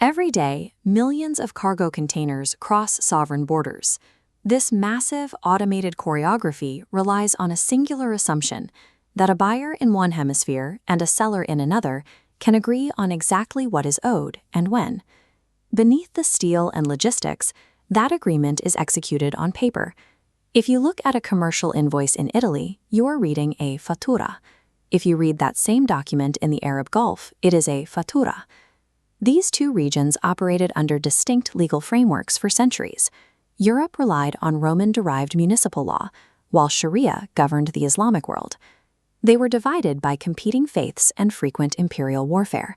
Every day, millions of cargo containers cross sovereign borders. This massive, automated choreography relies on a singular assumption that a buyer in one hemisphere and a seller in another can agree on exactly what is owed and when. Beneath the steel and logistics, that agreement is executed on paper. If you look at a commercial invoice in Italy, you're reading a fattura. If you read that same document in the Arab Gulf, it is a fattura. These two regions operated under distinct legal frameworks for centuries. Europe relied on Roman-derived municipal law, while Sharia governed the Islamic world. They were divided by competing faiths and frequent imperial warfare.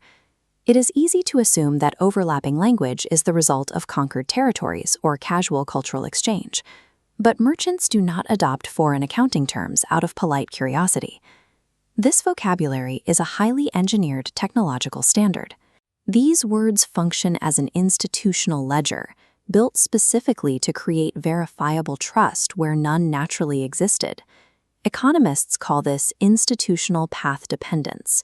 It is easy to assume that overlapping language is the result of conquered territories or casual cultural exchange. But merchants do not adopt foreign accounting terms out of polite curiosity. This vocabulary is a highly engineered technological standard. These words function as an institutional ledger, built specifically to create verifiable trust where none naturally existed. Economists call this institutional path dependence.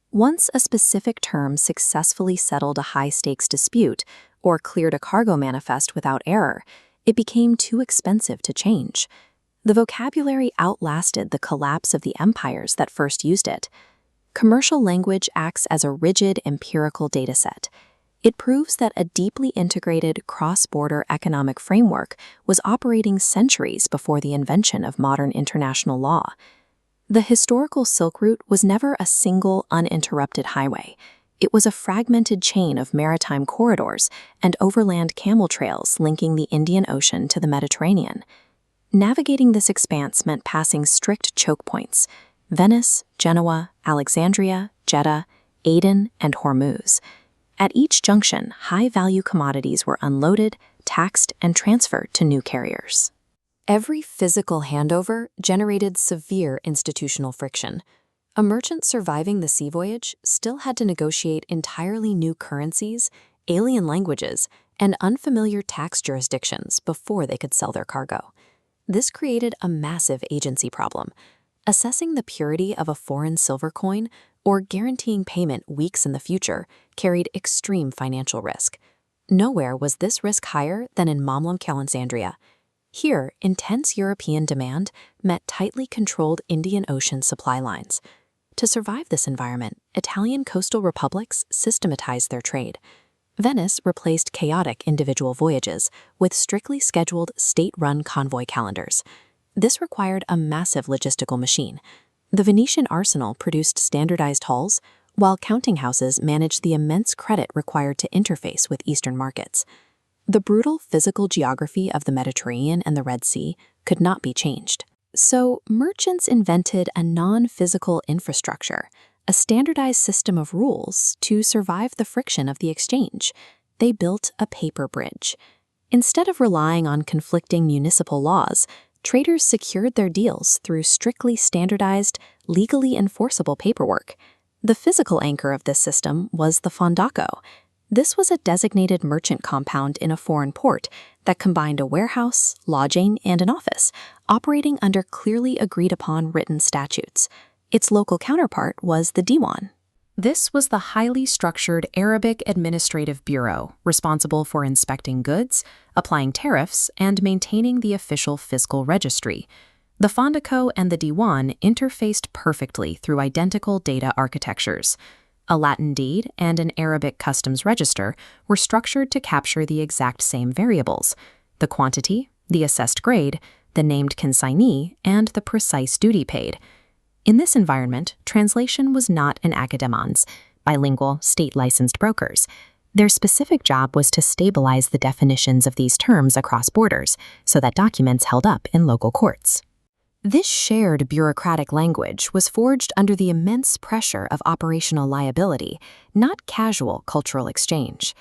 Once a specific term successfully settled a high-stakes dispute or cleared a cargo manifest without error, it became too expensive to change. The vocabulary outlasted the collapse of the empires that first used it. Commercial language acts as a rigid empirical dataset. It proves that a deeply integrated cross-border economic framework was operating centuries before the invention of modern international law. The historical Silk Route was never a single, uninterrupted highway. It was a fragmented chain of maritime corridors and overland camel trails linking the Indian Ocean to the Mediterranean. Navigating this expanse meant passing strict choke points: Venice, Genoa, Alexandria, Jeddah, Aden, and Hormuz. At each junction, high-value commodities were unloaded, taxed, and transferred to new carriers. Every physical handover generated severe institutional friction. A merchant surviving the sea voyage still had to negotiate entirely new currencies, alien languages, and unfamiliar tax jurisdictions before they could sell their cargo. This created a massive agency problem. Assessing the purity of a foreign silver coin or guaranteeing payment weeks in the future carried extreme financial risk. Nowhere was this risk higher than in Alexandria. Here, intense European demand met tightly controlled Indian Ocean supply lines. To survive this environment, Italian coastal republics systematized their trade. Venice replaced chaotic individual voyages with strictly scheduled state-run convoy calendars. This required a massive logistical machine. The Venetian arsenal produced standardized hulls, while counting houses managed the immense credit required to interface with Eastern markets. The brutal physical geography of the Mediterranean and the Red Sea could not be changed. So, merchants invented a non-physical infrastructure, a standardized system of rules to survive the friction of the exchange. They built a paper bridge. Instead of relying on conflicting municipal laws, traders secured their deals through strictly standardized, legally enforceable paperwork. The physical anchor of this system was the fondaco. This was a designated merchant compound in a foreign port that combined a warehouse, lodging, and an office, operating under clearly agreed-upon written statutes. Its local counterpart was the diwan. This was the highly structured Arabic administrative bureau responsible for inspecting goods, applying tariffs, and maintaining the official fiscal registry. The fondaco and the diwan interfaced perfectly through identical data architectures. A Latin deed and an Arabic customs register were structured to capture the exact same variables: the quantity, the assessed grade, the named consignee, and the precise duty paid. In this environment, translation was not an academons, bilingual, state-licensed brokers. Their specific job was to stabilize the definitions of these terms across borders so that documents held up in local courts. This shared bureaucratic language was forged under the immense pressure of operational liability, not casual cultural exchange.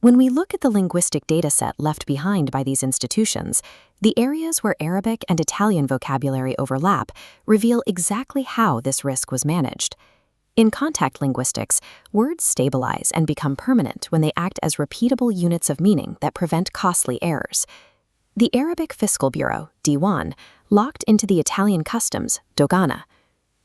When we look at the linguistic dataset left behind by these institutions, the areas where Arabic and Italian vocabulary overlap reveal exactly how this risk was managed. In contact linguistics, words stabilize and become permanent when they act as repeatable units of meaning that prevent costly errors. The Arabic Fiscal Bureau, diwan, locked into the Italian customs, dogana.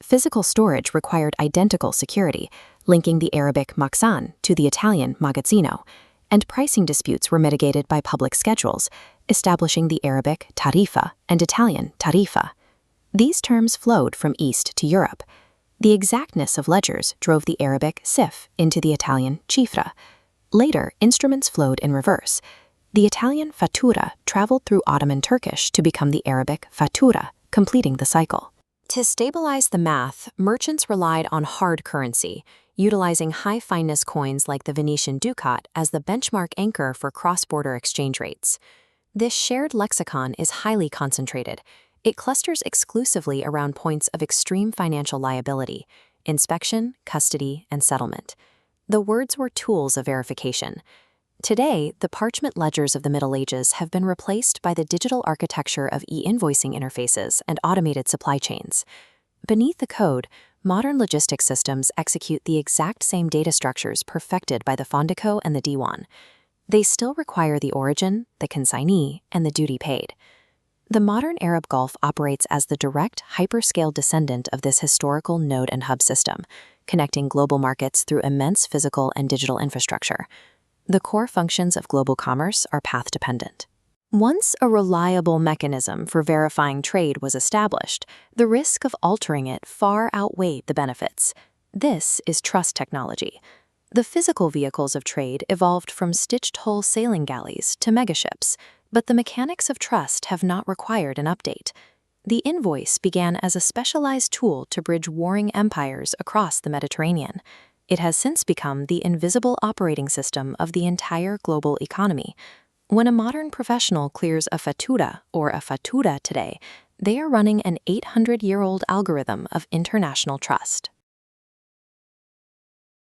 Physical storage required identical security, linking the Arabic maksan to the Italian magazzino. and pricing disputes were mitigated by public schedules, establishing the Arabic tarifa and Italian tarifa. These terms flowed from East to Europe. The exactness of ledgers drove the Arabic sif into the Italian cifra. Later, instruments flowed in reverse. The Italian fattura traveled through Ottoman Turkish to become the Arabic fatura, completing the cycle. To stabilize the math, merchants relied on hard currency, utilizing high-fineness coins like the Venetian ducat as the benchmark anchor for cross-border exchange rates. This shared lexicon is highly concentrated. It clusters exclusively around points of extreme financial liability: inspection, custody, and settlement. The words were tools of verification. Today, the parchment ledgers of the Middle Ages have been replaced by the digital architecture of e-invoicing interfaces and automated supply chains. Beneath the code, modern logistics systems execute the exact same data structures perfected by the fondaco and the diwan. They still require the origin, the consignee, and the duty paid. The modern Arab Gulf operates as the direct, hyperscale descendant of this historical node and hub system, connecting global markets through immense physical and digital infrastructure. The core functions of global commerce are path-dependent. Once a reliable mechanism for verifying trade was established, the risk of altering it far outweighed the benefits. This is trust technology. The physical vehicles of trade evolved from stitched-hull sailing galleys to megaships, but the mechanics of trust have not required an update. The invoice began as a specialized tool to bridge warring empires across the Mediterranean. It has since become the invisible operating system of the entire global economy. When a modern professional clears a fattura or a fattura today, they are running an 800-year-old algorithm of international trust.